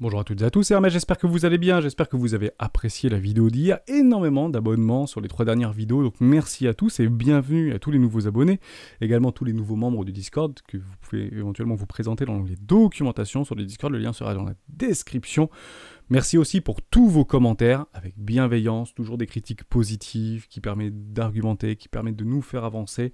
Bonjour à toutes et à tous, c'est Hermès, j'espère que vous allez bien, j'espère que vous avez apprécié la vidéo d'hier, énormément d'abonnements sur les 3 dernières vidéos, donc merci à tous et bienvenue à tous les nouveaux abonnés, également tous les nouveaux membres du Discord que vous pouvez éventuellement vous présenter dans l'onglet documentation sur le Discord, le lien sera dans la description. Merci aussi pour tous vos commentaires, avec bienveillance, toujours des critiques positives qui permettent d'argumenter, qui permettent de nous faire avancer.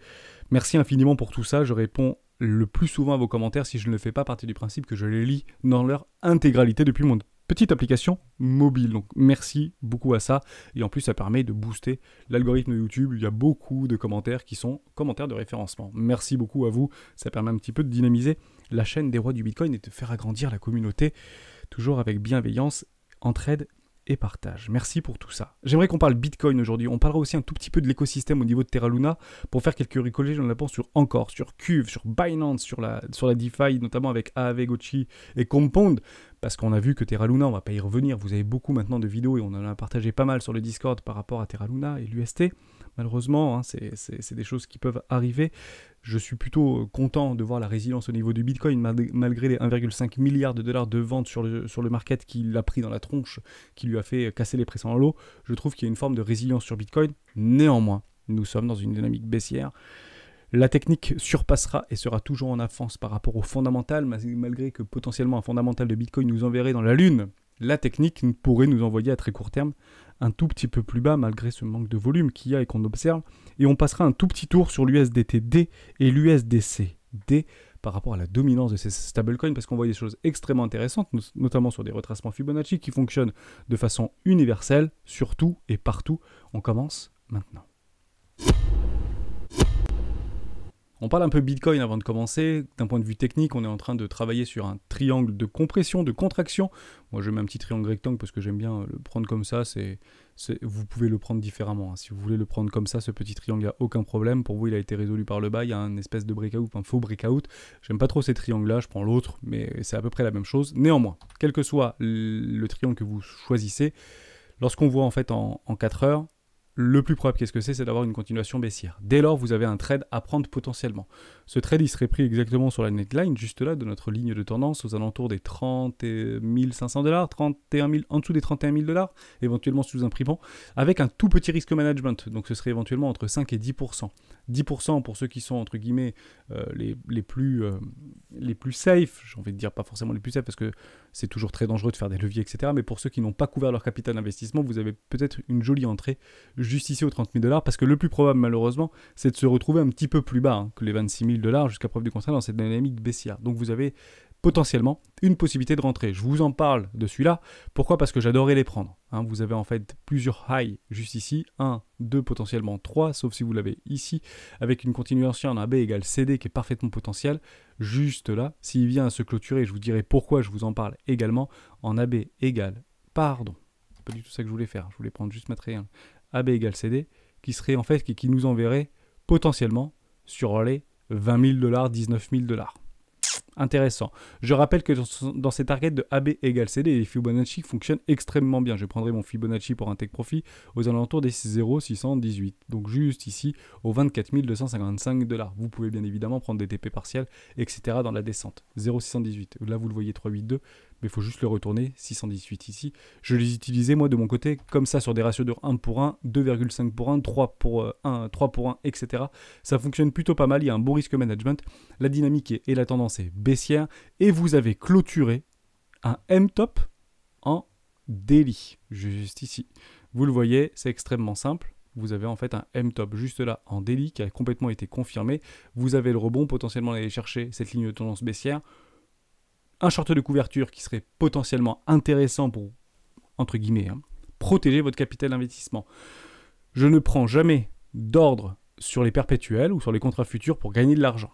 Merci infiniment pour tout ça, je réponds le plus souvent à vos commentaires si je ne le fais pas partie du principe que je les lis dans leur intégralité depuis mon petite application mobile. Donc merci beaucoup à ça. Et en plus, ça permet de booster l'algorithme de YouTube. Il y a beaucoup de commentaires qui sont commentaires de référencement. Merci beaucoup à vous. Ça permet un petit peu de dynamiser la chaîne des rois du Bitcoin et de faire agrandir la communauté, toujours avec bienveillance, entraide et partage. Merci pour tout ça. J'aimerais qu'on parle Bitcoin aujourd'hui. On parlera aussi un tout petit peu de l'écosystème au niveau de Terra Luna pour faire quelques recollages, on pense sur Encore, sur Curve, sur Binance, sur la DeFi, notamment avec Aave, Gotchi et Compound, parce qu'on a vu que Terra Luna, on va pas y revenir, vous avez beaucoup maintenant de vidéos et on en a partagé pas mal sur le Discord par rapport à Terra Luna et l'UST. Malheureusement, hein, c'est des choses qui peuvent arriver. Je suis plutôt content de voir la résilience au niveau du Bitcoin, malgré les 1,5 milliard de dollars de ventes sur le market qu'il a pris dans la tronche, qui lui a fait casser les prix en l'eau. Je trouve qu'il y a une forme de résilience sur Bitcoin. Néanmoins, nous sommes dans une dynamique baissière. La technique surpassera et sera toujours en avance par rapport au fondamental, malgré que potentiellement un fondamental de Bitcoin nous enverrait dans la lune. La technique pourrait nous envoyer à très court terme un tout petit peu plus bas malgré ce manque de volume qu'il y a et qu'on observe. Et on passera un tout petit tour sur l'USDT-D et l'USDC-D par rapport à la dominance de ces stablecoins parce qu'on voit des choses extrêmement intéressantes, notamment sur des retracements Fibonacci qui fonctionnent de façon universelle, surtout et partout. On commence maintenant. On parle un peu Bitcoin avant de commencer. D'un point de vue technique, on est en train de travailler sur un triangle de compression, de contraction. Moi, je mets un petit triangle rectangle parce que j'aime bien le prendre comme ça. Vous pouvez le prendre différemment. Hein. Si vous voulez le prendre comme ça, ce petit triangle, il n'y a aucun problème. Pour vous, il a été résolu par le bas. Il y a un espèce de breakout, un faux breakout. J'aime pas trop ces triangles-là. Je prends l'autre, mais c'est à peu près la même chose. Néanmoins, quel que soit le triangle que vous choisissez, lorsqu'on voit en fait en 4 heures, le plus probable, qu'est-ce que c'est d'avoir une continuation baissière. Dès lors, vous avez un trade à prendre potentiellement. Ce trade, il serait pris exactement sur la neckline, juste là, de notre ligne de tendance, aux alentours des 30 500 $, 31 000, en dessous des 31 000 $, éventuellement sous un prix-pont, avec un tout petit risque management. Donc ce serait éventuellement entre 5 et 10%. 10% pour ceux qui sont, entre guillemets, les plus safe, j'ai envie de dire pas forcément les plus safe, parce que c'est toujours très dangereux de faire des leviers, etc. Mais pour ceux qui n'ont pas couvert leur capital d'investissement, vous avez peut-être une jolie entrée juste ici aux 30 000 $, parce que le plus probable, malheureusement, c'est de se retrouver un petit peu plus bas que les 26 000 $, jusqu'à preuve du contraire, dans cette dynamique baissière. Donc vous avez potentiellement une possibilité de rentrer. Je vous en parle de celui-là. Pourquoi ? Parce que j'adorais les prendre. Hein, vous avez en fait plusieurs highs juste ici. 1, 2, potentiellement 3, sauf si vous l'avez ici, avec une continuation en AB égale CD qui est parfaitement potentiel. Juste là, s'il vient à se clôturer, je vous dirai pourquoi je vous en parle également, en AB égale, pardon, c'est pas du tout ça que je voulais faire, je voulais prendre juste ma triangle, AB égale CD, qui serait en fait, qui nous enverrait potentiellement sur les 20 000 $, 19 000 $. Intéressant. Je rappelle que dans ces targets de AB égale CD, les Fibonacci fonctionnent extrêmement bien. Je prendrai mon Fibonacci pour un take profit aux alentours des 0,618. Donc juste ici, aux 24 255 $. Vous pouvez bien évidemment prendre des TP partiels, etc. dans la descente. 0,618. Là, vous le voyez 382, mais il faut juste le retourner. 618 ici. Je les utilisais, moi, de mon côté, comme ça, sur des ratios de 1 pour 1, 2,5 pour 1, 3 pour 1, 3 pour 1, etc. Ça fonctionne plutôt pas mal. Il y a un bon risque management. La dynamique et la tendance est baissière et vous avez clôturé un M-top en daily, juste ici. Vous le voyez, c'est extrêmement simple. Vous avez en fait un M-top juste là en daily qui a complètement été confirmé. Vous avez le rebond, potentiellement aller chercher cette ligne de tendance baissière. Un short de couverture qui serait potentiellement intéressant pour, entre guillemets, protéger votre capital d'investissement. Je ne prends jamais d'ordre sur les perpétuels ou sur les contrats futurs pour gagner de l'argent.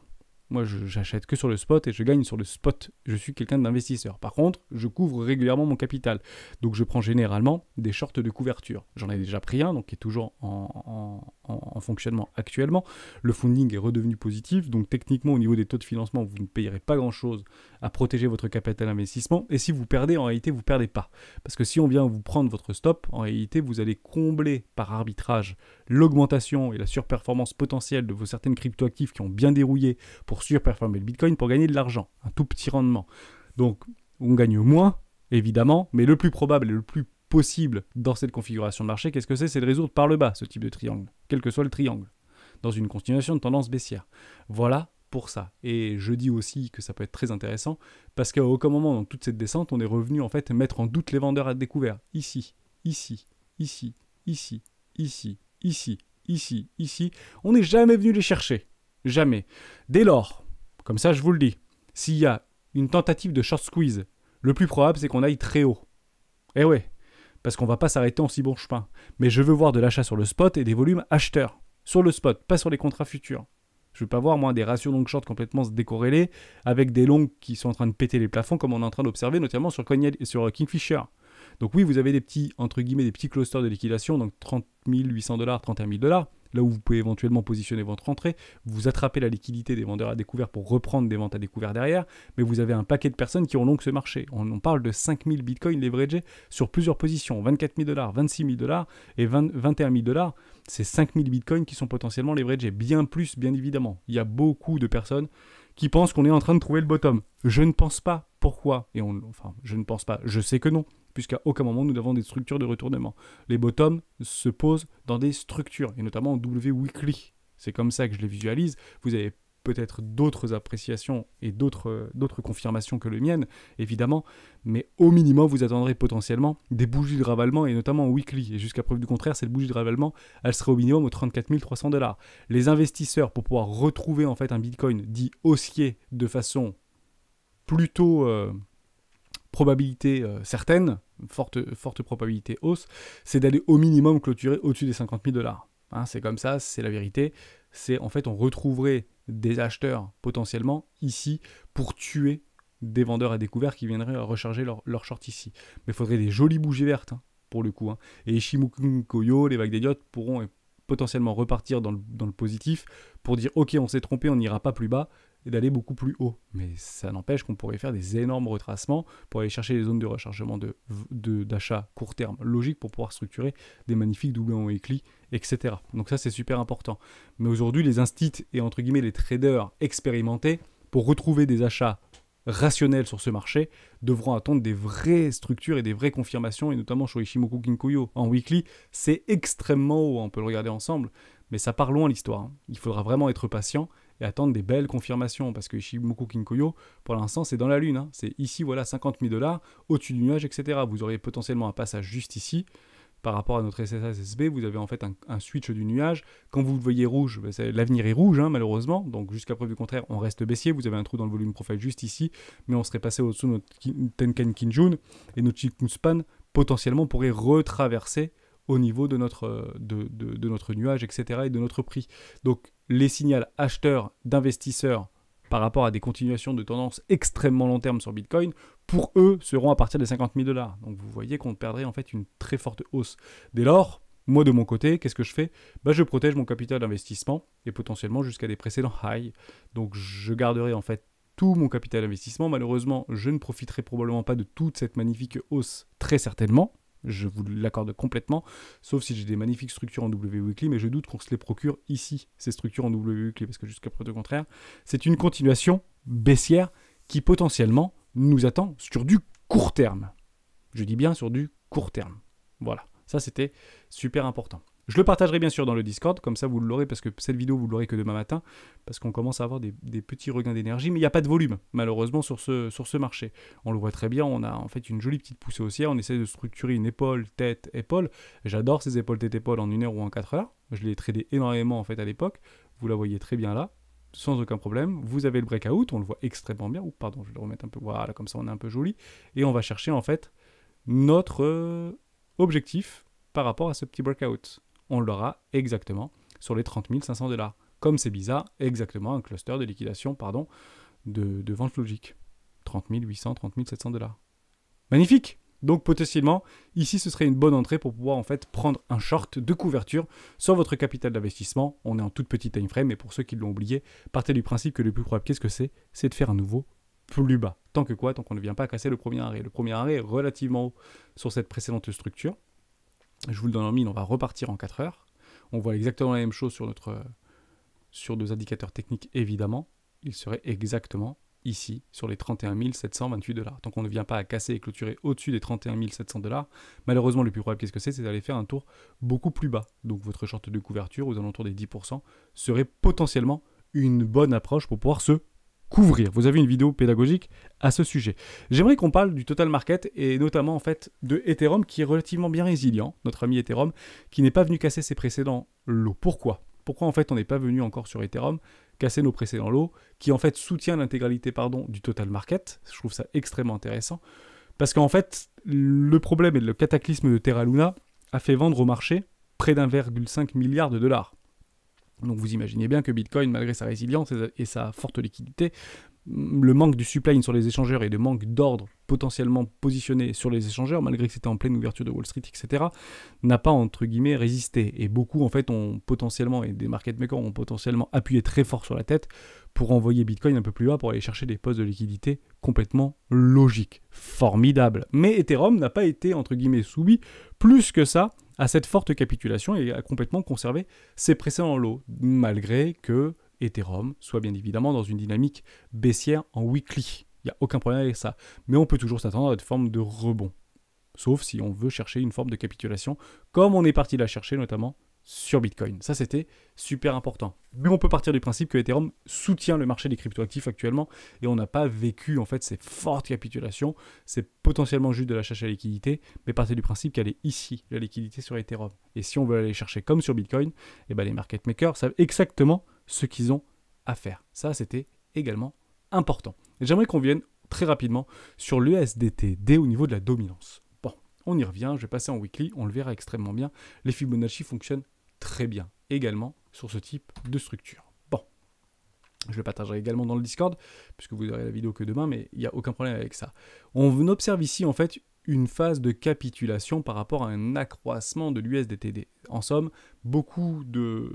Moi, j'achète que sur le spot et je gagne sur le spot. Je suis quelqu'un d'investisseur. Par contre, je couvre régulièrement mon capital. Donc, je prends généralement des shorts de couverture. J'en ai déjà pris un, donc qui est toujours en fonctionnement actuellement. Le funding est redevenu positif. Donc, techniquement, au niveau des taux de financement, vous ne payerez pas grand-chose à protéger votre capital d'investissement. Et si vous perdez, en réalité, vous ne perdez pas. Parce que si on vient vous prendre votre stop, en réalité, vous allez combler par arbitrage l'augmentation et la surperformance potentielle de vos certaines cryptoactifs qui ont bien dérouillé pour surperformer le Bitcoin pour gagner de l'argent, un tout petit rendement. Donc, on gagne moins, évidemment, mais le plus probable et le plus possible dans cette configuration de marché, qu'est-ce que c'est? C'est de résoudre par le bas ce type de triangle, quel que soit le triangle, dans une continuation de tendance baissière. Voilà pour ça. Et je dis aussi que ça peut être très intéressant, parce qu'à aucun moment dans toute cette descente, on est revenu en fait mettre en doute les vendeurs à découvert. Ici, ici, ici, ici, ici, ici, ici, ici. On n'est jamais venu les chercher. Jamais. Dès lors, comme ça je vous le dis, s'il y a une tentative de short squeeze, le plus probable c'est qu'on aille très haut. Eh ouais, parce qu'on va pas s'arrêter en si bon chemin. Mais je veux voir de l'achat sur le spot et des volumes acheteurs. Sur le spot, pas sur les contrats futurs. Je veux pas voir, moi, des ratios long-short complètement se décorrélés avec des longs qui sont en train de péter les plafonds comme on est en train d'observer, notamment sur Kingfisher. Donc oui, vous avez des petits, entre guillemets, des petits clusters de liquidation, donc 30 800 $, 31 000 $, là où vous pouvez éventuellement positionner votre entrée, vous attrapez la liquidité des vendeurs à découvert pour reprendre des ventes à découvert derrière, mais vous avez un paquet de personnes qui ont long ce marché. On parle de 5000 bitcoins leveragés sur plusieurs positions, 24 000 $, 26 000 $ et 21 000 $. C'est 5000 bitcoins qui sont potentiellement leveragés, bien plus, bien évidemment. Il y a beaucoup de personnes qui pensent qu'on est en train de trouver le bottom. Je ne pense pas. Pourquoi? Je ne pense pas. Je sais que non, puisqu'à aucun moment nous avons des structures de retournement. Les bottoms se posent dans des structures, et notamment en W weekly. C'est comme ça que je les visualise. Vous avez peut-être d'autres appréciations et d'autres confirmations que les miennes, évidemment, mais au minimum, vous attendrez potentiellement des bougies de ravalement, et notamment en weekly. Et jusqu'à preuve du contraire, cette bougie de ravalement, elle serait au minimum aux 34 300 $. Les investisseurs, pour pouvoir retrouver en fait un Bitcoin dit haussier de façon plutôt probabilité certaine, forte probabilité hausse, c'est d'aller au minimum clôturer au-dessus des 50 000 $. Hein, c'est comme ça, c'est la vérité. C'est en fait, on retrouverait des acheteurs potentiellement ici pour tuer des vendeurs à découvert qui viendraient recharger leur short ici. Mais il faudrait des jolies bougies vertes, hein, pour le coup. Hein. Et Ishimoku Koyo, les vagues d'idiotes pourront potentiellement repartir dans le positif pour dire ok, on s'est trompé, on n'ira pas plus bas et d'aller beaucoup plus haut. Mais ça n'empêche qu'on pourrait faire des énormes retracements pour aller chercher les zones de rechargement d'achat court terme logiques pour pouvoir structurer des magnifiques doublés en weekly, etc. Donc ça, c'est super important. Mais aujourd'hui, les instits et entre guillemets les traders expérimentés, pour retrouver des achats rationnels sur ce marché, devront attendre des vraies structures et des vraies confirmations, et notamment sur Ishimoku Kinkuyo en weekly, c'est extrêmement haut, on peut le regarder ensemble, mais ça part loin l'histoire. Hein. Il faudra vraiment être patient et attendre des belles confirmations, parce que Ishimoku Kinkuyo, pour l'instant, c'est dans la lune. Hein. C'est ici, voilà, 50 000 $, au-dessus du nuage, etc. Vous auriez potentiellement un passage juste ici, par rapport à notre SSB, vous avez en fait un switch du nuage. Quand vous le voyez rouge, l'avenir est rouge, hein, malheureusement. Donc jusqu'à preuve du contraire, on reste baissier. Vous avez un trou dans le volume profile juste ici, mais on serait passé au-dessous de notre Tenkan Kinjun, et notre Chikungunya Span potentiellement pourrait retraverser au niveau de notre nuage, etc. et de notre prix. Donc les signaux acheteurs, d'investisseurs, par rapport à des continuations de tendance extrêmement long terme sur Bitcoin, pour eux, seront à partir des 50 000 $. Donc vous voyez qu'on perdrait en fait une très forte hausse. Dès lors, moi de mon côté, qu'est-ce que je fais? Je protège mon capital d'investissement et potentiellement jusqu'à des précédents highs. Donc je garderai en fait tout mon capital d'investissement. Malheureusement, je ne profiterai probablement pas de toute cette magnifique hausse, très certainement. Je vous l'accorde complètement, sauf si j'ai des magnifiques structures en W weekly, mais je doute qu'on se les procure ici, ces structures en W weekly, parce que jusqu'à preuve du contraire, c'est une continuation baissière qui potentiellement nous attend sur du court terme. Je dis bien sur du court terme. Voilà, ça c'était super important. Je le partagerai bien sûr dans le Discord, comme ça vous l'aurez, parce que cette vidéo vous l'aurez que demain matin, parce qu'on commence à avoir des petits regains d'énergie, mais il n'y a pas de volume, malheureusement, sur ce marché. On le voit très bien, on a en fait une jolie petite poussée haussière, on essaie de structurer une épaule, tête, épaule. J'adore ces épaules, tête, épaule en 1 heure ou en 4 heures. Je l'ai tradé énormément en fait à l'époque, vous la voyez très bien là, sans aucun problème. Vous avez le breakout, on le voit extrêmement bien. Pardon, je vais le remettre un peu, voilà, comme ça on est un peu joli. Et on va chercher en fait notre objectif par rapport à ce petit breakout. On l'aura exactement sur les 30 500 $. Comme c'est bizarre, exactement un cluster de liquidation, de vente logique. 30 800, 30 700 $. Magnifique! Donc potentiellement, ici ce serait une bonne entrée pour pouvoir en fait prendre un short de couverture sur votre capital d'investissement. On est en toute petite time frame, mais pour ceux qui l'ont oublié, partez du principe que le plus probable, qu'est-ce que c'est? C'est de faire un nouveau plus bas. Tant que quoi? Tant qu'on ne vient pas casser le premier arrêt. Le premier arrêt est relativement haut sur cette précédente structure. Je vous le donne en mine, on va repartir en 4 heures. On voit exactement la même chose sur nos indicateurs techniques, évidemment. Il serait exactement ici, sur les 31 728 $. Tant qu'on ne vient pas à casser et clôturer au-dessus des 31 700 $, malheureusement, le plus probable, qu'est-ce que c'est d'aller faire un tour beaucoup plus bas. Donc votre short de couverture, aux alentours des 10%, serait potentiellement une bonne approche pour pouvoir se couvrir. Vous avez une vidéo pédagogique à ce sujet. J'aimerais qu'on parle du total market et notamment en fait de Ethereum qui est relativement bien résilient, notre ami Ethereum, qui n'est pas venu casser ses précédents lots. Pourquoi en fait on n'est pas venu encore sur Ethereum casser nos précédents lots, qui en fait soutient l'intégralité du total market. Je trouve ça extrêmement intéressant parce qu'en fait le problème et le cataclysme de Terra Luna a fait vendre au marché près d'1,5 milliard de dollars. Donc vous imaginez bien que Bitcoin, malgré sa résilience et sa forte liquidité, le manque du supply sur les échangeurs et le manque d'ordre potentiellement positionné sur les échangeurs, malgré que c'était en pleine ouverture de Wall Street, etc., n'a pas, entre guillemets, résisté. Et beaucoup, en fait, ont potentiellement, et des market makers ont potentiellement appuyé très fort sur la tête pour envoyer Bitcoin un peu plus bas pour aller chercher des postes de liquidité complètement logiques. Formidable. Mais Ethereum n'a pas été, entre guillemets, soumis plus que ça à cette forte capitulation et a complètement conservé ses précédents lots, malgré que Ethereum soit bien évidemment dans une dynamique baissière en weekly. Il n'y a aucun problème avec ça. Mais on peut toujours s'attendre à une forme de rebond. Sauf si on veut chercher une forme de capitulation, comme on est parti la chercher notamment sur Bitcoin. Ça, c'était super important. Mais on peut partir du principe que Ethereum soutient le marché des cryptoactifs actuellement et on n'a pas vécu en fait ces fortes capitulations. C'est potentiellement juste de la cherche à liquidité, mais partir du principe qu'elle est ici, la liquidité sur Ethereum. Et si on veut aller chercher comme sur Bitcoin, eh ben les market makers savent exactement ce qu'ils ont à faire. Ça, c'était également important. J'aimerais qu'on vienne très rapidement sur l'USDTD au niveau de la dominance. Bon, on y revient, je vais passer en weekly, on le verra extrêmement bien. Les Fibonacci fonctionnent très bien également sur ce type de structure. Bon, je le partagerai également dans le Discord, puisque vous aurez la vidéo que demain, mais il n'y a aucun problème avec ça. On observe ici en fait une phase de capitulation par rapport à un accroissement de l'USDTD. En somme, beaucoup de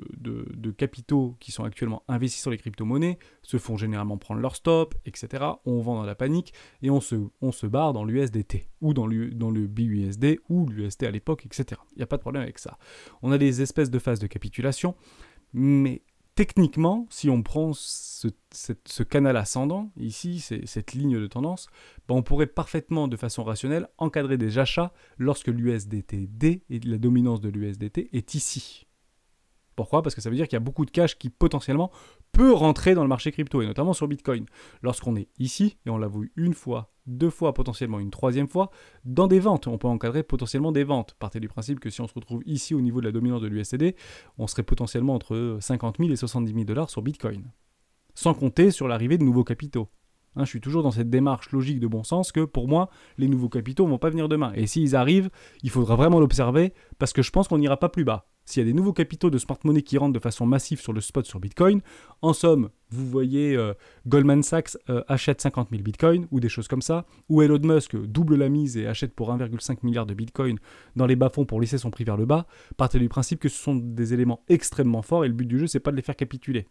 capitaux qui sont actuellement investis sur les crypto-monnaies se font généralement prendre leur stop, etc. On vend dans la panique et on se barre dans l'USDT ou dans le BUSD ou l'UST à l'époque, etc. Il n'y a pas de problème avec ça. On a des espèces de phases de capitulation, mais techniquement, si on prend ce canal ascendant, ici, cette ligne de tendance, ben on pourrait parfaitement, de façon rationnelle, encadrer des achats lorsque l'USDTD et la dominance de l'USDT est ici. Pourquoi ? Parce que ça veut dire qu'il y a beaucoup de cash qui potentiellement peut rentrer dans le marché crypto, et notamment sur Bitcoin. Lorsqu'on est ici, et on l'a vu une fois, deux fois, potentiellement une troisième fois, dans des ventes, on peut encadrer potentiellement des ventes. Partez du principe que si on se retrouve ici au niveau de la dominance de l'USD, on serait potentiellement entre 50 000 et 70 000 $ sur Bitcoin. Sans compter sur l'arrivée de nouveaux capitaux. Je suis toujours dans cette démarche logique de bon sens que pour moi, les nouveaux capitaux ne vont pas venir demain. Et s'ils arrivent, il faudra vraiment l'observer parce que je pense qu'on n'ira pas plus bas. S'il y a des nouveaux capitaux de smart money qui rentrent de façon massive sur le spot sur Bitcoin, en somme, vous voyez Goldman Sachs achète 50 000 Bitcoin ou des choses comme ça, ou Elon Musk double la mise et achète pour 1,5 milliard de Bitcoin dans les bas-fonds pour laisser son prix vers le bas, partez du principe que ce sont des éléments extrêmement forts et le but du jeu, c'est pas de les faire capituler.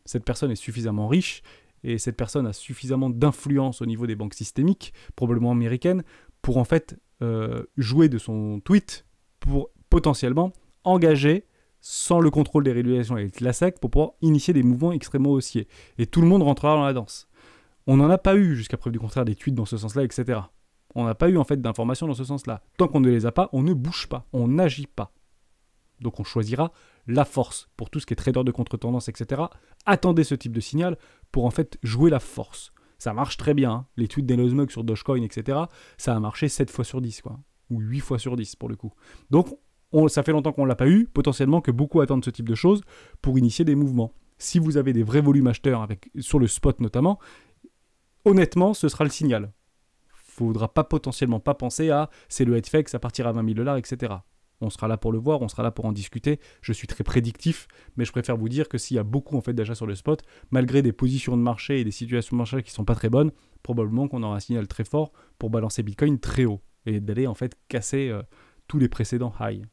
Cette personne est suffisamment riche et cette personne a suffisamment d'influence au niveau des banques systémiques, probablement américaines, pour en fait jouer de son tweet pour potentiellement engager sans le contrôle des régulations avec la SEC pour pouvoir initier des mouvements extrêmement haussiers. Et tout le monde rentrera dans la danse. On n'en a pas eu, jusqu'à preuve du contraire, des tweets dans ce sens-là, etc. On n'a pas eu en fait d'informations dans ce sens-là. Tant qu'on ne les a pas, on ne bouge pas, on n'agit pas. Donc on choisira la force. Pour tout ce qui est trader de contre-tendance, etc., attendez ce type de signal pour en fait jouer la force. Ça marche très bien. Hein. Les tweets d'Elon Musk sur Dogecoin, etc., ça a marché 7 fois sur 10, quoi. Ou 8 fois sur 10 pour le coup. Donc ça fait longtemps qu'on ne l'a pas eu, potentiellement que beaucoup attendent ce type de choses pour initier des mouvements. Si vous avez des vrais volumes acheteurs sur le spot notamment, honnêtement, ce sera le signal. Il ne faudra potentiellement pas penser à c'est le headfake, ça partira à 20 000 $, etc. On sera là pour le voir, on sera là pour en discuter. Je suis très prédictif, mais je préfère vous dire que s'il y a beaucoup en fait d'achats sur le spot, malgré des positions de marché et des situations de marché qui ne sont pas très bonnes, probablement qu'on aura un signal très fort pour balancer Bitcoin très haut et d'aller en fait casser tous les précédents highs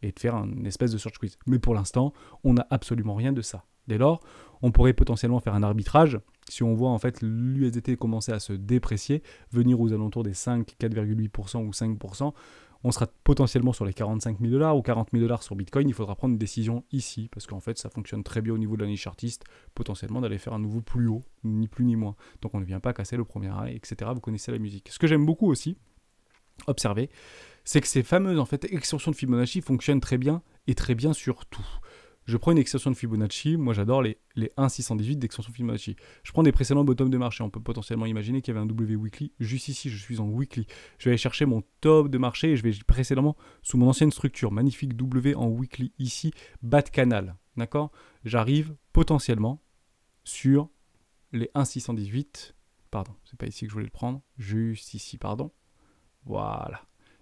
et de faire une espèce de search squeeze. Mais pour l'instant, on n'a absolument rien de ça. Dès lors, on pourrait potentiellement faire un arbitrage si on voit en fait l'USDT commencer à se déprécier, venir aux alentours des 5, 4,8% ou 5%. on sera potentiellement sur les 45 000 $ ou 40 000 $ sur Bitcoin. Il faudra prendre une décision ici, parce qu'en fait, ça fonctionne très bien au niveau de la niche artiste, potentiellement d'aller faire un nouveau plus haut, ni plus ni moins. Donc on ne vient pas casser le premier arrêt, etc. Vous connaissez la musique. Ce que j'aime beaucoup aussi, observer, c'est que ces fameuses en fait, extensions de Fibonacci fonctionnent très bien et très bien sur tout. Je prends une extension de Fibonacci, moi j'adore les 1,618 d'extension Fibonacci. Je prends des précédents bottom de marché, on peut potentiellement imaginer qu'il y avait un W weekly, juste ici je suis en weekly. Je vais aller chercher mon top de marché et je vais précédemment sous mon ancienne structure, magnifique W en weekly ici, bas de canal, d'accord. J'arrive potentiellement sur les 1,618, pardon, c'est pas ici que je voulais le prendre, juste ici, pardon, voilà.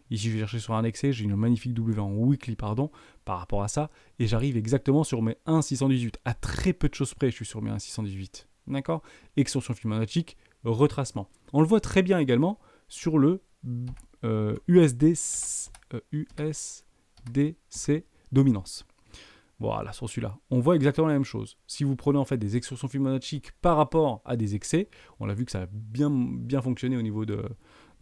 Ici, je vais chercher sur un indexé, j'ai une magnifique W en weekly, pardon, par rapport à ça, et j'arrive exactement sur mes 1,618. À très peu de choses près, je suis sur mes 1,618. D'accord. Extension Fibonacci, retracement. On le voit très bien également sur le USDC dominance. Voilà, sur celui-là. On voit exactement la même chose. Si vous prenez en fait des extensions Fibonacci par rapport à des excès, on l'a vu que ça a bien fonctionné au niveau de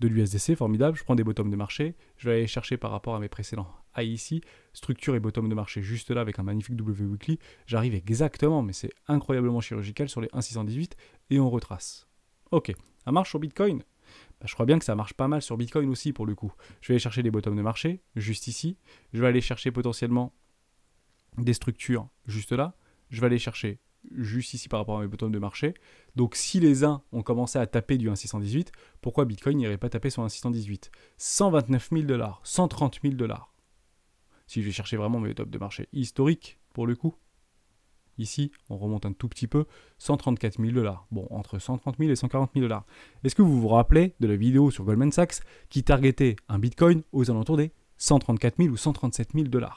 l'USDC, formidable. Je prends des bottoms de marché, je vais aller chercher par rapport à mes précédents high ici, structure et bottom de marché juste là avec un magnifique W weekly, j'arrive exactement, mais c'est incroyablement chirurgical sur les 1,618 et on retrace. Ok, ça marche sur Bitcoin. Je crois bien que ça marche pas mal sur Bitcoin aussi pour le coup. Je vais aller chercher des bottoms de marché juste ici, je vais aller chercher potentiellement des structures juste là, je vais aller chercher juste ici par rapport à mes bottoms de marché. Donc si les uns ont commencé à taper du 1,618, pourquoi Bitcoin n'irait pas taper sur 1,618 ? 129 000 $, 130 000 $. Si je vais chercher vraiment mes tops de marché historiques, pour le coup, ici, on remonte un tout petit peu, 134 000 $. Bon, entre 130 000 et 140 000 $. Est-ce que vous vous rappelez de la vidéo sur Goldman Sachs qui targetait un Bitcoin aux alentours des 134 000 ou 137 000 $?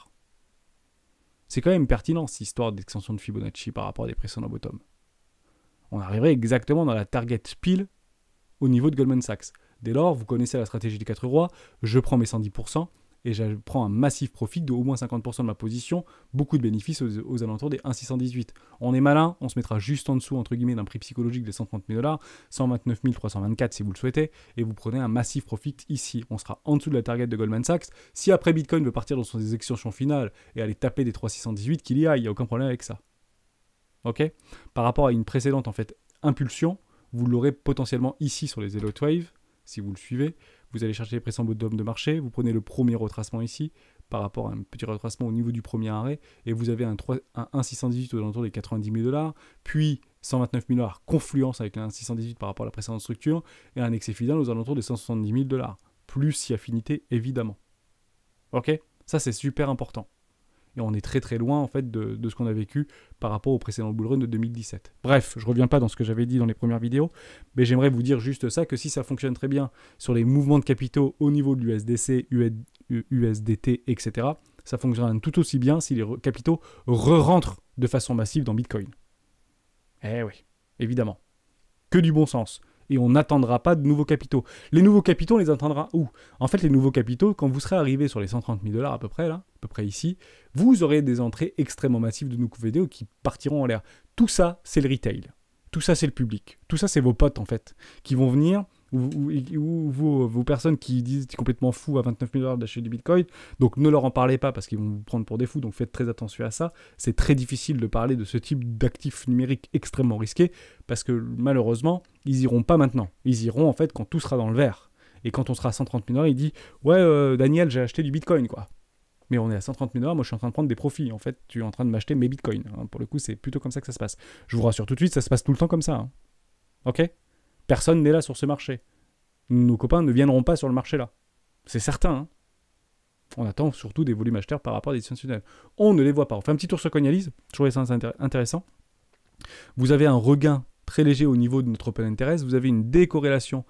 C'est quand même pertinent, cette histoire d'extension de Fibonacci par rapport à des précédents bottoms. On arriverait exactement dans la target pile au niveau de Goldman Sachs. Dès lors, vous connaissez la stratégie des 4 rois, je prends mes 110% et je prends un massif profit de au moins 50% de ma position, beaucoup de bénéfices aux alentours des 1,618. On est malin, on se mettra juste en dessous, entre guillemets, d'un prix psychologique des 130 000 $, 129 324 si vous le souhaitez, et vous prenez un massif profit ici. On sera en dessous de la target de Goldman Sachs. Si après Bitcoin veut partir dans son extensions finales et aller taper des 3,618, qu'il y aille, il n'y a aucun problème avec ça. Ok. Par rapport à une précédente en fait impulsion, vous l'aurez potentiellement ici sur les Elliott Wave, si vous le suivez. Vous allez chercher les précédents bottoms de marché, vous prenez le premier retracement ici, par rapport à un petit retracement au niveau du premier arrêt, et vous avez un 1,618 aux alentours des 90 000 $, puis 129 000 $, confluence avec le 1,618 par rapport à la précédente structure, et un excès final aux alentours des 170 000 $, plus si affinité évidemment. Ok. Ça c'est super important. Et on est très très loin en fait de ce qu'on a vécu par rapport au précédent bull run de 2017. Bref, je ne reviens pas dans ce que j'avais dit dans les premières vidéos, mais j'aimerais vous dire juste ça, que si ça fonctionne très bien sur les mouvements de capitaux au niveau de l'USDC, USDT, etc., ça fonctionne tout aussi bien si les capitaux re-rentrent de façon massive dans Bitcoin. Eh oui, évidemment. Que du bon sens. Et on n'attendra pas de nouveaux capitaux. Les nouveaux capitaux, on les attendra où ? En fait, les nouveaux capitaux, quand vous serez arrivé sur les 130 000 $ à peu près, là, à peu près ici, vous aurez des entrées extrêmement massives de nouveaux vidéos qui partiront en l'air. Tout ça, c'est le retail. Tout ça, c'est le public. Tout ça, c'est vos potes, en fait, qui vont venir, ou vos personnes qui disent « complètement fou à 29 000 $ d'acheter du Bitcoin ». Donc, ne leur en parlez pas parce qu'ils vont vous prendre pour des fous. Donc, faites très attention à ça. C'est très difficile de parler de ce type d'actifs numériques extrêmement risqués parce que, malheureusement, ils iront pas maintenant. Ils iront, en fait, quand tout sera dans le vert. Et quand on sera à 130 000 $, il dit « Ouais, Daniel, j'ai acheté du Bitcoin, quoi ». Mais on est à 130 000 $, moi je suis en train de prendre des profits. En fait, tu es en train de m'acheter mes bitcoins. Hein. Pour le coup, c'est plutôt comme ça que ça se passe. Je vous rassure tout de suite, ça se passe tout le temps comme ça. Hein. Ok ? Personne n'est là sur ce marché. Nos copains ne viendront pas sur le marché là. C'est certain. Hein. On attend surtout des volumes acheteurs par rapport à des institutionnels. On ne les voit pas. On fait un petit tour sur Coinalyse. Je trouvais ça intéressant. Vous avez un regain très léger au niveau de notre open interest. Vous avez une décorrélation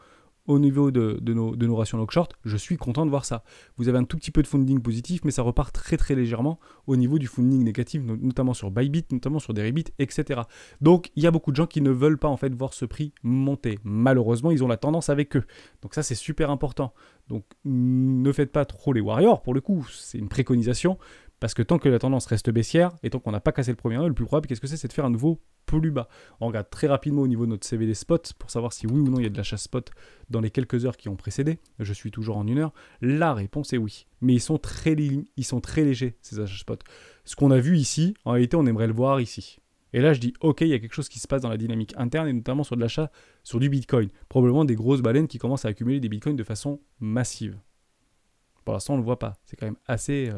au niveau de nos ratios long short, je suis content de voir ça. Vous avez un tout petit peu de funding positif, mais ça repart très très légèrement au niveau du funding négatif, notamment sur Bybit, notamment sur Deribit, etc. Donc il y a beaucoup de gens qui ne veulent pas en fait voir ce prix monter. Malheureusement, ils ont la tendance avec eux. Donc ça, c'est super important. Donc ne faites pas trop les warriors, pour le coup, c'est une préconisation. Parce que tant que la tendance reste baissière, et tant qu'on n'a pas cassé le premier nœud, le plus probable, qu'est-ce que c'est de faire un nouveau plus bas. On regarde très rapidement au niveau de notre CVD spot pour savoir si oui ou non il y a de l'achat spot dans les quelques heures qui ont précédé. Je suis toujours en 1 heure. La réponse est oui. Mais ils sont très légers, ces achats spot. Ce qu'on a vu ici, en réalité, on aimerait le voir ici. Et là, je dis, ok, il y a quelque chose qui se passe dans la dynamique interne, et notamment sur de l'achat sur du Bitcoin. Probablement des grosses baleines qui commencent à accumuler des Bitcoins de façon massive. Pour l'instant, on ne le voit pas. C'est quand même assez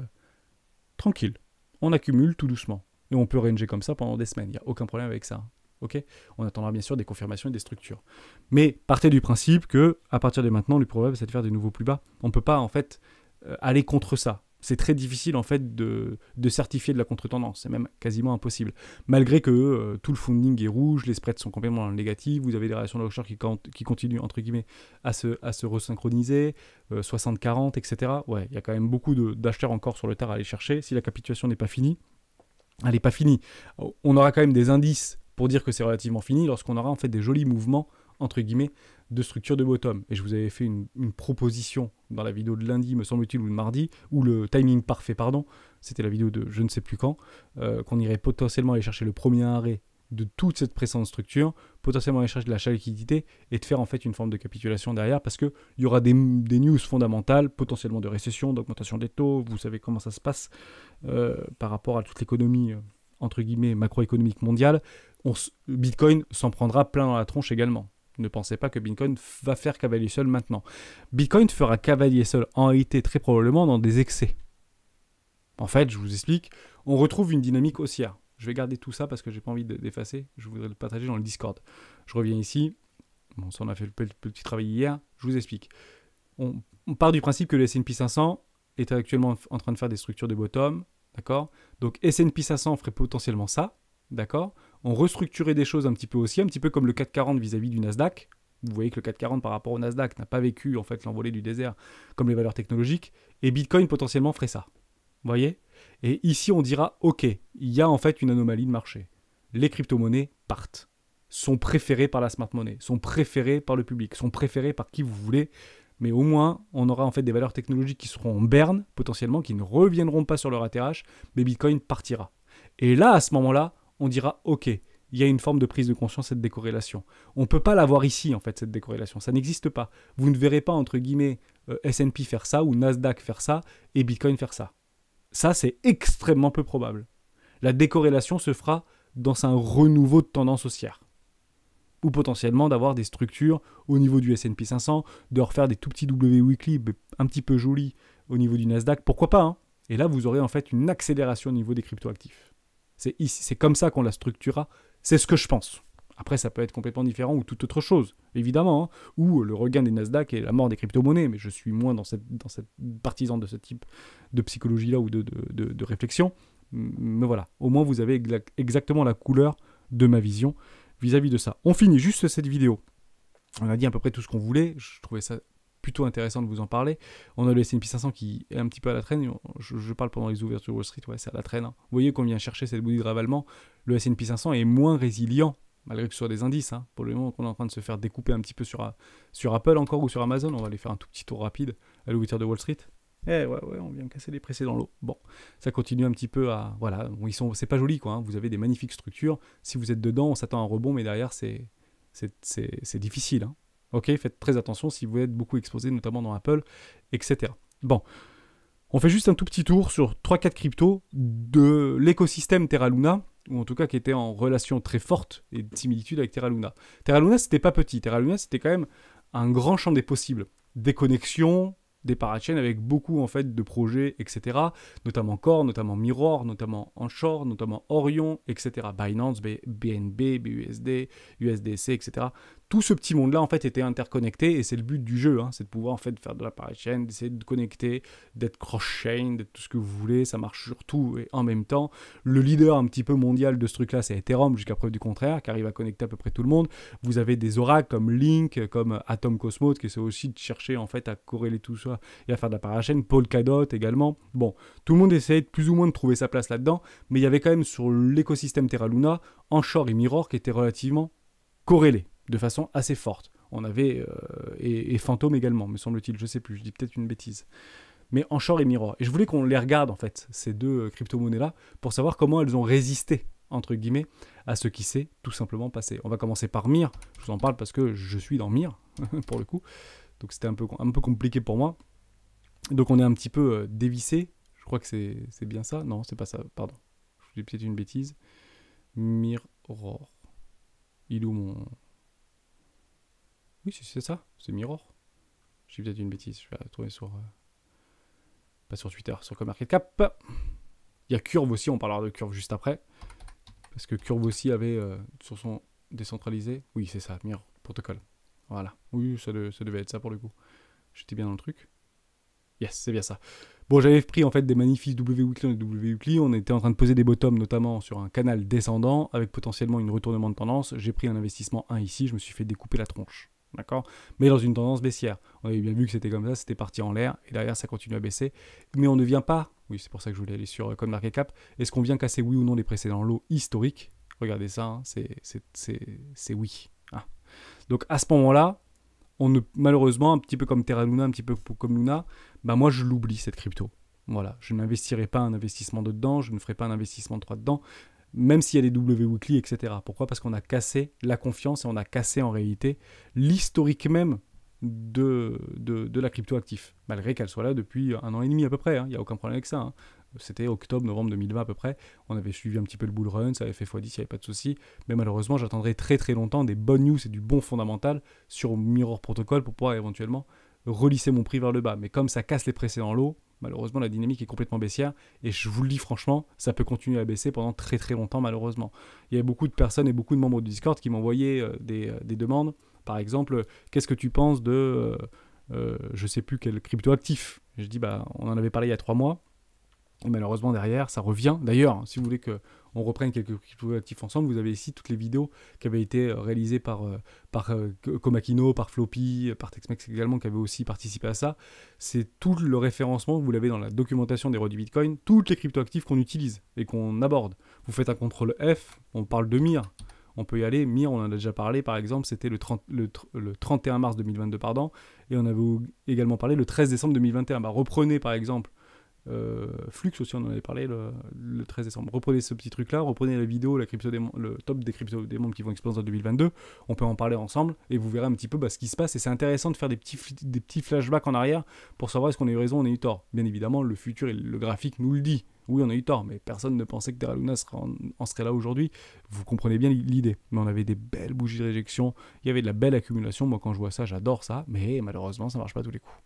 tranquille. On accumule tout doucement. Et on peut ranger comme ça pendant des semaines. Il n'y a aucun problème avec ça. Okay, on attendra bien sûr des confirmations et des structures. Mais partez du principe que à partir de maintenant, le probable, c'est de faire des nouveaux plus bas. On ne peut pas en fait aller contre ça. C'est très difficile en fait de certifier de la contre-tendance. C'est même quasiment impossible. Malgré que tout le funding est rouge, les spreads sont complètement négatifs, vous avez des réactions de l'offshore qui continuent entre guillemets à se resynchroniser, 60-40, etc. Ouais, il y a quand même beaucoup d'acheteurs encore sur le tard à aller chercher. Si la capitulation n'est pas finie, elle n'est pas finie. On aura quand même des indices pour dire que c'est relativement fini lorsqu'on aura en fait des jolis mouvements entre guillemets de structure de bottom. Et je vous avais fait une proposition dans la vidéo de lundi, me semble-t-il, ou de mardi, ou le timing parfait, pardon, c'était la vidéo de je ne sais plus quand, qu'on irait potentiellement aller chercher le premier arrêt de toute cette précédente structure, potentiellement aller chercher de l'achat liquidité et de faire en fait une forme de capitulation derrière parce qu'il y aura des news fondamentales, potentiellement de récession, d'augmentation des taux, vous savez comment ça se passe par rapport à toute l'économie entre guillemets macroéconomique mondiale. Bitcoin s'en prendra plein dans la tronche également. Ne pensez pas que Bitcoin va faire cavalier seul maintenant. Bitcoin fera cavalier seul en réalité très probablement dans des excès. En fait, je vous explique, on retrouve une dynamique haussière. Je vais garder tout ça parce que j'ai pas envie d'effacer. Je voudrais le partager dans le Discord. Je reviens ici. Bon, ça on a fait le petit travail hier. Je vous explique. On part du principe que le S&P 500 est actuellement en train de faire des structures de bottom. D'accord ? Donc S&P 500 ferait potentiellement ça. D'accord ? On restructurait des choses un petit peu aussi, un petit peu comme le 440 vis-à-vis du Nasdaq. Vous voyez que le 440 par rapport au Nasdaq n'a pas vécu en fait l'envolée du désert comme les valeurs technologiques. Et Bitcoin potentiellement ferait ça. Vous voyez ? Et ici on dira, ok, il y a en fait une anomalie de marché. Les crypto-monnaies partent. Sont préférées par la smart money, sont préférées par le public, sont préférées par qui vous voulez. Mais au moins, on aura en fait des valeurs technologiques qui seront en berne, potentiellement, qui ne reviendront pas sur leur ATH, mais Bitcoin partira. Et là, à ce moment-là, on dira, ok, il y a une forme de prise de conscience, cette décorrélation. On ne peut pas l'avoir ici, en fait, cette décorrélation. Ça n'existe pas. Vous ne verrez pas, entre guillemets, S&P faire ça, ou Nasdaq faire ça, et Bitcoin faire ça. Ça, c'est extrêmement peu probable. La décorrélation se fera dans un renouveau de tendance haussière. Ou potentiellement d'avoir des structures au niveau du S&P 500, de refaire des tout petits W weekly un petit peu jolis au niveau du Nasdaq, pourquoi pas, hein. Et là, vous aurez en fait une accélération au niveau des cryptoactifs. C'est comme ça qu'on la structurera, c'est ce que je pense. Après, ça peut être complètement différent ou toute autre chose, évidemment, hein, ou le regain des Nasdaq et la mort des crypto-monnaies, mais je suis moins dans cette partisan de ce type de psychologie-là ou de réflexion. Mais voilà, au moins vous avez exactement la couleur de ma vision vis-à-vis de ça. On finit juste cette vidéo. On a dit à peu près tout ce qu'on voulait. Je trouvais ça plutôt intéressant de vous en parler. On a le S&P 500 qui est un petit peu à la traîne. Je parle pendant les ouvertures Wall Street, ouais, c'est à la traîne. Hein. Vous voyez qu'on vient chercher cette bouillie de ravalement. Le S&P 500 est moins résilient, malgré que ce soit des indices. Hein. Pour le moment qu'on est en train de se faire découper un petit peu sur Apple encore ou sur Amazon, on va aller faire un tout petit tour rapide à l'ouverture de Wall Street. Ouais, on vient casser les pressés dans l'eau. Bon, ça continue un petit peu à... Voilà, c'est pas joli, quoi. Hein. Vous avez des magnifiques structures. Si vous êtes dedans, on s'attend à un rebond, mais derrière, c'est difficile. Hein. Ok, faites très attention si vous êtes beaucoup exposé, notamment dans Apple, etc. Bon, on fait juste un tout petit tour sur 3-4 cryptos de l'écosystème Terra Luna, ou en tout cas qui était en relation très forte et de similitude avec Terra Luna. Terra Luna, c'était pas petit. Terra Luna, c'était quand même un grand champ des possibles. Des connexions, des parachains avec beaucoup en fait de projets, etc. Notamment Core, notamment Mirror, notamment Onshore, notamment Orion, etc. Binance, BNB, BUSD, USDC, etc. Tout ce petit monde-là en fait était interconnecté et c'est le but du jeu, hein, c'est de pouvoir en fait faire de la parachain, d'essayer de connecter, d'être cross-chain, d'être tout ce que vous voulez, ça marche sur tout et en même temps. Le leader un petit peu mondial de ce truc-là, c'est Ethereum jusqu'à preuve du contraire, qui arrive à connecter à peu près tout le monde. Vous avez des oracles comme Link, comme Atom Cosmos, qui essaie aussi de chercher en fait à corréler tout ça et à faire de la parachain, Polkadot également. Bon, tout le monde essayait plus ou moins de trouver sa place là-dedans, mais il y avait quand même sur l'écosystème Terra Luna, Onshore et Mirror qui étaient relativement corrélés de façon assez forte. On avait et Phantom également, me semble-t-il, je sais plus, je dis peut-être une bêtise. mais Anchor et Mirror. Et je voulais qu'on les regarde, en fait, ces deux crypto-monnaies-là, pour savoir comment elles ont résisté, entre guillemets, à ce qui s'est tout simplement passé. On va commencer par Mir. Je vous en parle parce que je suis dans Mir, pour le coup. Donc c'était un peu compliqué pour moi. Donc on est un petit peu dévissé. Je crois que c'est bien ça. Non, c'est pas ça, pardon. J'ai peut-être une bêtise. Mirror. Il est où mon... Oui, c'est ça, c'est Mirror. J'ai peut-être une bêtise, je vais la trouver sur... pas sur Twitter, sur CoinMarketCap. Il y a Curve aussi, on parlera de Curve juste après. Parce que Curve aussi avait, sur son décentralisé... Oui, c'est ça, Mirror Protocol. Voilà. Oui, ça devait être ça pour le coup. J'étais bien dans le truc. Yes, c'est bien ça. Bon, j'avais pris en fait des magnifiques W-Weekly et W-Weekly. On était en train de poser des bottoms, notamment sur un canal descendant, avec potentiellement une retournement de tendance. J'ai pris un investissement 1 ici, je me suis fait découper la tronche. D'accord. Mais dans une tendance baissière. On avait bien vu que c'était comme ça, c'était parti en l'air, et derrière ça continue à baisser. Mais on ne vient pas, oui, c'est pour ça que je voulais aller sur CoinMarketCap, est-ce qu'on vient casser oui ou non les précédents lots historiques? Regardez ça, hein, c'est oui. Ah. Donc à ce moment-là, malheureusement, un petit peu comme Terra Luna, un petit peu comme Luna, bah moi je l'oublie cette crypto. Voilà, je n'investirai pas un investissement dedans, je ne ferai pas un investissement de 3 dedans, même s'il y a des W-Weekly, etc. Pourquoi? Parce qu'on a cassé la confiance et on a cassé en réalité l'historique même de la crypto actif, malgré qu'elle soit là depuis 1 an et demi à peu près, il n'y a aucun problème avec ça. Hein. C'était octobre, novembre 2020 à peu près, on avait suivi un petit peu le bull run, ça avait fait x10, il n'y avait pas de souci, mais malheureusement j'attendrai très très longtemps des bonnes news et du bon fondamental sur Mirror Protocol pour pouvoir éventuellement relisser mon prix vers le bas. Mais comme ça casse les précédents lots, malheureusement la dynamique est complètement baissière et je vous le dis franchement, ça peut continuer à baisser pendant très très longtemps malheureusement. Il y a beaucoup de personnes et beaucoup de membres du Discord qui m'envoyaient des demandes. Par exemple, qu'est-ce que tu penses de je sais plus quel crypto actif? Je dis bah on en avait parlé il y a 3 mois. Et malheureusement derrière ça revient. D'ailleurs, si vous voulez qu'on reprenne quelques crypto actifs ensemble, vous avez ici toutes les vidéos qui avaient été réalisées par Komakino, par Floppy, par Texmex également, qui avaient aussi participé à ça. C'est tout le référencement, vous l'avez dans la documentation des rois du Bitcoin, toutes les crypto actifs qu'on utilise et qu'on aborde. Vous faites un contrôle F, on parle de Mir. On peut y aller. Mir, on en a déjà parlé, par exemple, c'était le 31 mars 2022, pardon, et on avait également parlé le 13 décembre 2021. Bah, reprenez, par exemple, Flux aussi, on en avait parlé le 13 décembre. Reprenez ce petit truc-là, reprenez la vidéo, le top des crypto-démons qui vont exploser en 2022. On peut en parler ensemble, et vous verrez un petit peu ce qui se passe, et c'est intéressant de faire des petits flashbacks en arrière pour savoir est-ce qu'on a eu raison, on a eu tort. Bien évidemment, le futur et le graphique nous le dit. Oui, on a eu tort, mais personne ne pensait que Terra Luna en serait là aujourd'hui. Vous comprenez bien l'idée. Mais on avait des belles bougies de réjection, il y avait de la belle accumulation. Moi, quand je vois ça, j'adore ça, mais malheureusement, ça marche pas à tous les coups.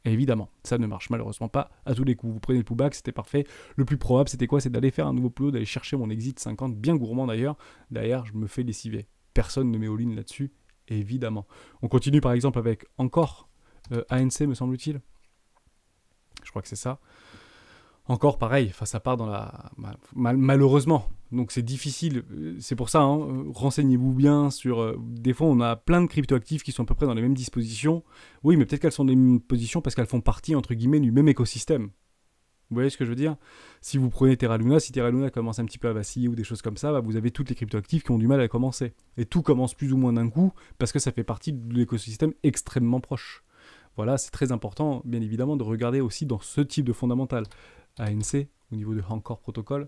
Et évidemment, ça ne marche malheureusement pas à tous les coups. Vous prenez le pullback, c'était parfait. Le plus probable, c'était quoi? C'est d'aller faire un nouveau plus haut, d'aller chercher mon exit 50, bien gourmand d'ailleurs. Derrière, je me fais lessiver. Personne ne met all-in là-dessus, évidemment. On continue par exemple avec encore ANC, me semble-t-il. Je crois que c'est ça. Encore pareil, ça part dans la... malheureusement, donc c'est difficile, c'est pour ça, hein, renseignez-vous bien sur... des fois on a plein de cryptoactifs qui sont à peu près dans les mêmes dispositions. Oui, mais peut-être qu'elles sont dans les mêmes positions parce qu'elles font partie, entre guillemets, du même écosystème. Vous voyez ce que je veux dire? Si vous prenez Terra Luna, si Terra Luna commence un petit peu à vaciller ou des choses comme ça, bah vous avez toutes les cryptoactifs qui ont du mal à commencer. Et tout commence plus ou moins d'un coup parce que ça fait partie de l'écosystème extrêmement proche. Voilà, c'est très important, bien évidemment, de regarder aussi dans ce type de fondamental. ANC, au niveau de Anchor Protocol,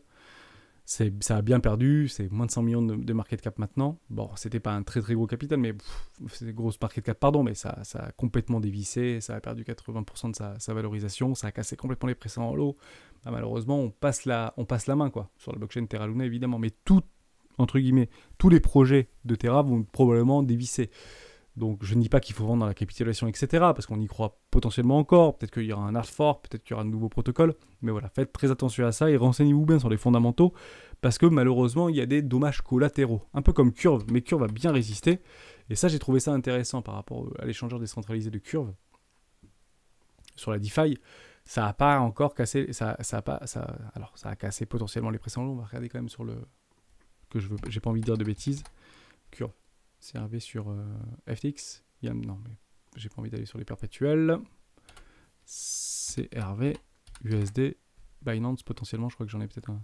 ça a bien perdu, c'est moins de 100 millions de market cap maintenant. Bon, c'était pas un très très gros capital, mais c'est grosse market cap, pardon, mais ça a complètement dévissé, ça a perdu 80% de sa valorisation, ça a cassé complètement les précédents en lot. Bah, malheureusement, on passe la main, quoi, sur la blockchain Terra Luna, évidemment, mais entre guillemets, tous les projets de Terra vont probablement dévisser. Donc je ne dis pas qu'il faut vendre dans la capitulation, etc. Parce qu'on y croit potentiellement encore. Peut-être qu'il y aura un hard fork, peut-être qu'il y aura un nouveau protocole. Mais voilà, faites très attention à ça et renseignez-vous bien sur les fondamentaux. Parce que malheureusement, il y a des dommages collatéraux. Un peu comme Curve, mais Curve a bien résisté. Et ça, j'ai trouvé ça intéressant par rapport à l'échangeur décentralisé de Curve. Sur la DeFi, ça n'a pas encore cassé... Alors, ça a cassé potentiellement les précédents. On va regarder quand même sur le... J'ai pas envie de dire de bêtises. Curve. CRV sur FTX. Non, mais j'ai pas envie d'aller sur les perpétuels. CRV, USD, Binance potentiellement, je crois que j'en ai peut-être un.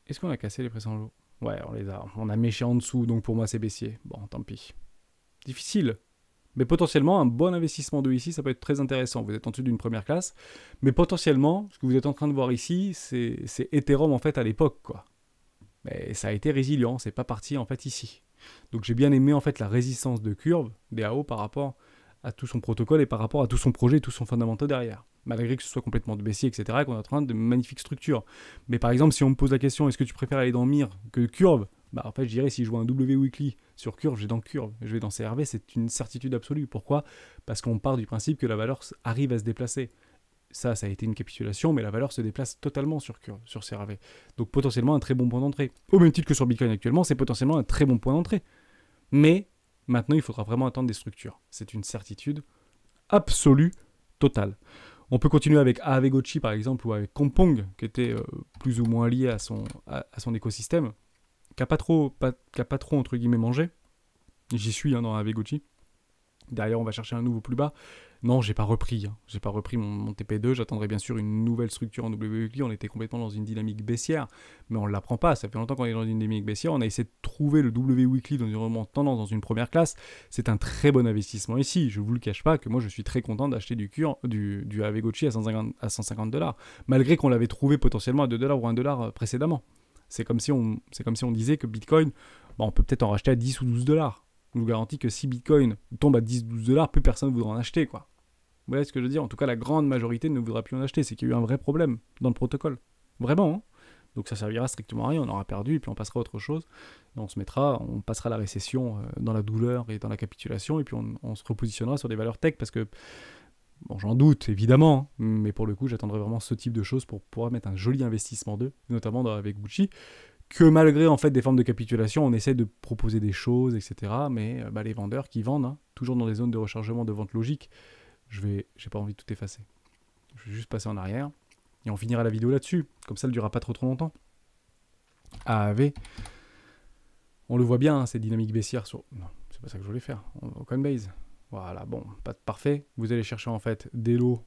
Est-ce qu'on a cassé les précédents lots? Ouais, on a méché en dessous, donc pour moi c'est baissier. Bon, tant pis. Difficile. Mais potentiellement, un bon investissement 2 ici, ça peut être très intéressant. Vous êtes en dessous d'une première classe, mais potentiellement, ce que vous êtes en train de voir ici, c'est Ethereum en fait à l'époque, quoi. Mais ça a été résilient, c'est pas parti en fait ici. Donc j'ai bien aimé en fait la résistance de Curve, DAO, par rapport à tout son protocole et par rapport à tout son projet, tout son fondamental derrière. Malgré que ce soit complètement baissier, etc., et qu'on est en train de magnifiques structures. Mais par exemple, si on me pose la question, est-ce que tu préfères aller dans Mir que Curve? Bah en fait, je dirais, si je vois un W weekly sur Curve, je vais dans Curve, je vais dans CRV, c'est une certitude absolue. Pourquoi? Parce qu'on part du principe que la valeur arrive à se déplacer. Ça a été une capitulation, mais la valeur se déplace totalement sur Curve, sur CRV. Donc potentiellement un très bon point d'entrée. Au même titre que sur Bitcoin actuellement, c'est potentiellement un très bon point d'entrée. Mais maintenant, il faudra vraiment attendre des structures. C'est une certitude absolue, totale. On peut continuer avec Aavegotchi par exemple, ou avec Kompong, qui était plus ou moins lié à son écosystème, qui n'a pas trop, entre guillemets, mangé. J'y suis dans Aavegotchi. Derrière, on va chercher un nouveau plus bas. Non, j'ai pas repris. J'ai pas repris mon TP2. J'attendrai bien sûr une nouvelle structure en W-Weekly. On était complètement dans une dynamique baissière, mais on ne l'apprend pas. Ça fait longtemps qu'on est dans une dynamique baissière. On a essayé de trouver le W-Weekly dans une remontée tendance dans une première classe. C'est un très bon investissement ici. Je vous le cache pas que moi, je suis très content d'acheter du Aavegotchi à 150 $, malgré qu'on l'avait trouvé potentiellement à 2 $ ou 1 $ précédemment. C'est comme si on disait que Bitcoin, on peut peut-être en racheter à 10 ou 12 $. On nous garantit que si Bitcoin tombe à 10-12 $, plus personne ne voudra en acheter, quoi. Vous voyez ce que je veux dire? En tout cas, la grande majorité ne voudra plus en acheter. C'est qu'il y a eu un vrai problème dans le protocole. Vraiment, hein. Donc ça servira strictement à rien. On aura perdu et puis on passera à autre chose. Et on passera la récession dans la douleur et dans la capitulation. Et puis on se repositionnera sur des valeurs tech parce que, bon, j'en doute, évidemment. Hein, mais pour le coup, j'attendrai vraiment ce type de choses pour pouvoir mettre un joli investissement d'eux, notamment avec Gucci. Que malgré en fait des formes de capitulation, on essaie de proposer des choses, etc. Mais les vendeurs qui vendent, hein, toujours dans les zones de rechargement de vente logique, j'ai pas envie de tout effacer. Je vais juste passer en arrière et on finira la vidéo là-dessus. Comme ça, elle ne durera pas trop longtemps. AAV, on le voit bien, hein, ces dynamiques baissières sur... Non, c'est pas ça que je voulais faire. Au Coinbase. Voilà, bon, pas parfait. Vous allez chercher en fait des lows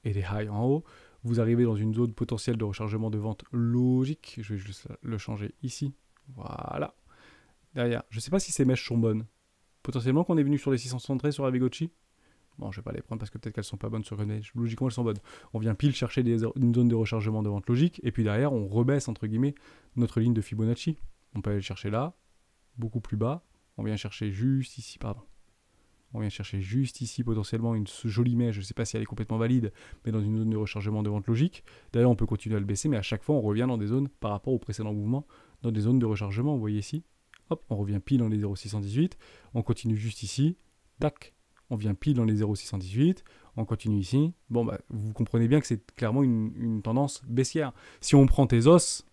et des highs en haut. Vous arrivez dans une zone potentielle de rechargement de vente logique. Je vais juste le changer ici. Voilà. Derrière, je ne sais pas si ces mèches sont bonnes. Potentiellement qu'on est venu sur les 673 sur Aavegotchi. Bon, je vais pas les prendre parce que peut-être qu'elles sont pas bonnes sur Coinbase. Logiquement, elles sont bonnes. On vient pile chercher une zone de rechargement de vente logique. Et puis derrière, on rebaisse, entre guillemets, notre ligne de Fibonacci. On peut aller le chercher là, beaucoup plus bas. On vient chercher juste ici, pardon. On vient chercher juste ici potentiellement une jolie mèche, je ne sais pas si elle est complètement valide, mais dans une zone de rechargement de vente logique. D'ailleurs, on peut continuer à le baisser, mais à chaque fois, on revient dans des zones, par rapport au précédent mouvement, dans des zones de rechargement, vous voyez ici. Hop, on revient pile dans les 0,618, on continue juste ici, tac, on vient pile dans les 0,618, on continue ici. Bon, vous comprenez bien que c'est clairement une tendance baissière. Si on prend Tezos,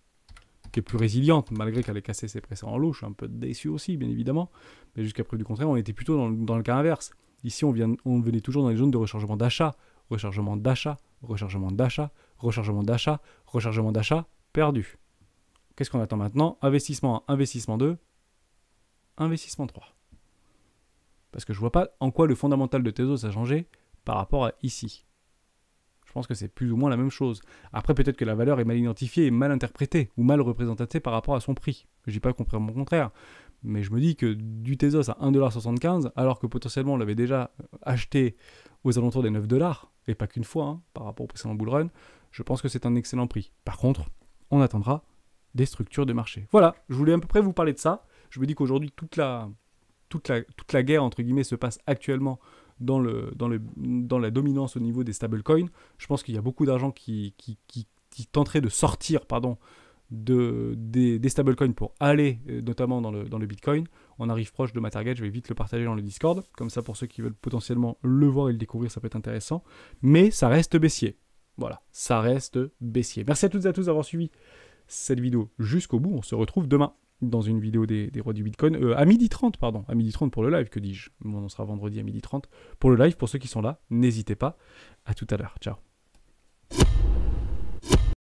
qui est plus résiliente, malgré qu'elle ait cassé ses précédents lots. Je suis un peu déçu aussi, bien évidemment. Mais jusqu'à preuve du contraire, on était plutôt dans le cas inverse. Ici, on venait toujours dans les zones de rechargement d'achat, rechargement d'achat, rechargement d'achat, rechargement d'achat, rechargement d'achat, perdu. Qu'est-ce qu'on attend maintenant? Investissement 1, investissement 2, investissement 3. Parce que je ne vois pas en quoi le fondamental de Tezos a changé par rapport à ici. Je pense que c'est plus ou moins la même chose. Après, peut-être que la valeur est mal identifiée et mal interprétée, ou mal représentée par rapport à son prix. Je ne dis pas complètement le contraire. Mais je me dis que du Tezos à 1,75$, alors que potentiellement on l'avait déjà acheté aux alentours des 9 $, et pas qu'une fois, hein, par rapport au précédent bull run, je pense que c'est un excellent prix. Par contre, on attendra des structures de marché. Voilà, je voulais à peu près vous parler de ça. Je me dis qu'aujourd'hui, toute la guerre, entre guillemets, se passe actuellement dans la dominance au niveau des stablecoins. Je pense qu'il y a beaucoup d'argent qui tenterait de sortir des stablecoins pour aller notamment dans le Bitcoin. On arrive proche de ma target, je vais vite le partager dans le Discord. Comme ça, pour ceux qui veulent potentiellement le voir et le découvrir, ça peut être intéressant. Mais ça reste baissier. Voilà, ça reste baissier. Merci à toutes et à tous d'avoir suivi cette vidéo jusqu'au bout. On se retrouve demain dans une vidéo des rois du Bitcoin, à 12h30, pardon, à 12h30 pour le live, que dis-je. Bon, on sera vendredi à 12h30 pour le live, pour ceux qui sont là, n'hésitez pas, à tout à l'heure, ciao.